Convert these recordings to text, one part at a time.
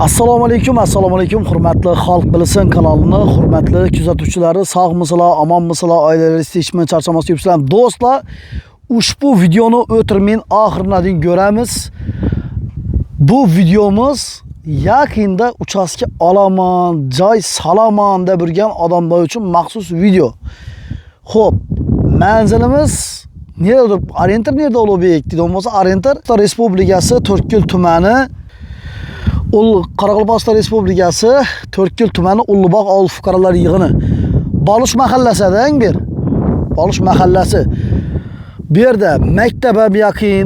Assalomu alaykum, hurmatli Xalq bilsin kanalini, hurmatli kuzatuvchilari, sog'misizlar, omonmisizlar, oilalar istishmi, charchamas yuribsizlar. Do'stlar, ushbu videoni o'tirmin oxiriga дейін ko'ramiz. Bu videomuz yaqinda uchastka olaman, joy salaman deb yurgan odamlar uchun maxsus video. Xo'p, manzilimiz nerede? Orientir nerede Ulug'bek? Deydigan bo'lsa, Orientir Respublikasi To'rtko'l tumani, Qoraqalpog'iston Respublikasi To'rtko'l tumani Ulug'bog' ovul fuqarolar yig'ini. Bolush mahallasidan bir. Bolush mahallasi. Bu yerda maktab ham yaqin,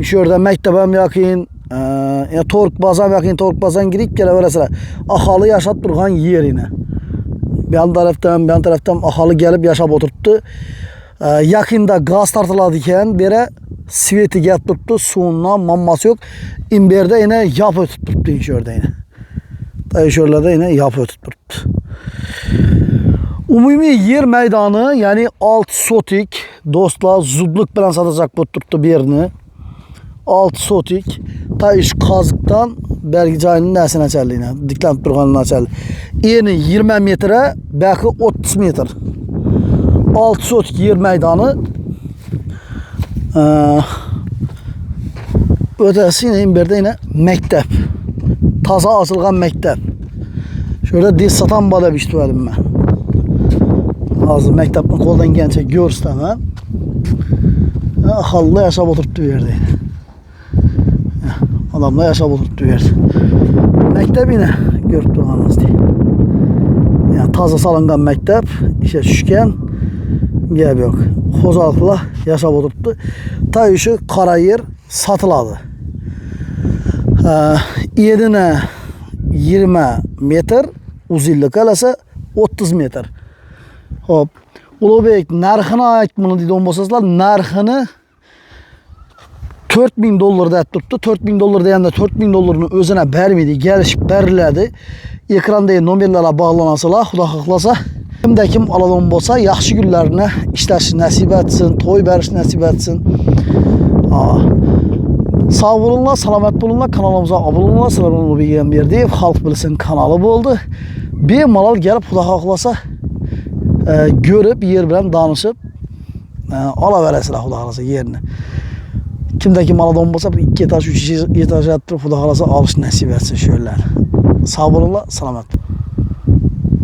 shu yerda maktab ham yaqin, To'rq bozor yaqin, To'rq bozorga kirib kelaverasizlar. Aholi yashab turgan yerine. Bu tarafdan aholi kelib yashab o'tiribdi. Yaqinda gaz tartiladi ekan, beri sveti gelib turibdi, suvundan mammasi yo'q. İmberda yine yap o'tib turibdi, shu yerda yine. Shu yerlarda yine yap o'tib turibdi. Umumiy yer maydoni, ya'ni 6 sotik, do'stlar, zudlik bilan satacak bo'lib turibdi bu yerni. 6 sotik, ta ish qoziqdan bergi joyining nasini achalligini, diklanib turganini achal. Eni 20 metre, baqi 30 metr. 6 sotik yer maydoni. Ötesi yine bir de yine mektep. Taza açılgan mektep. Şöyle diz satan bala biçtüverim ben. Hazır mektepten koldan gençe görstem ben. Hallı yaşap oturttu bir yerde. Adamla yaşap oturttu bir yerde. Mektep yine görüp durmanız diye. Yani taza salıngan mektep, işe düşken gel yok. Xo'jaliklar yaşap oturttu. Ta işi qara yer satıladı. Yerine 20 metr, uzunluğu kalasa 30 metr. Hop. Ulug'bek narxini aytmini deydigan bo'lsangizlar, narxini $4000 deb turibdi. $4000 deganda $4000 o'zine bermedi, kelishib beriladi. Ekranda nomerlarga bog'lanasizlar, Xudo xohlasa. Kimda kim oladigan bo'lsa, yaxshi kunlarni ishlash nasib etsin, to'y berish nasib etsin. Sağ olunlar, selamet olunlar, kanalımıza abone olunlar, selamet bilgiyen bir deyip, Xalq bilsin kanalı oldu. Bir malal gelip Xudo xohlasa görüp, yer bilen danışıp alaverəsilər Xudo xohlasa yerini. Kimdeki maladan olsa 2 etaj, 3 etaj attırıp Xudo xohlasa alış nasib etsin şöyler. Sağ olunlar, selamet.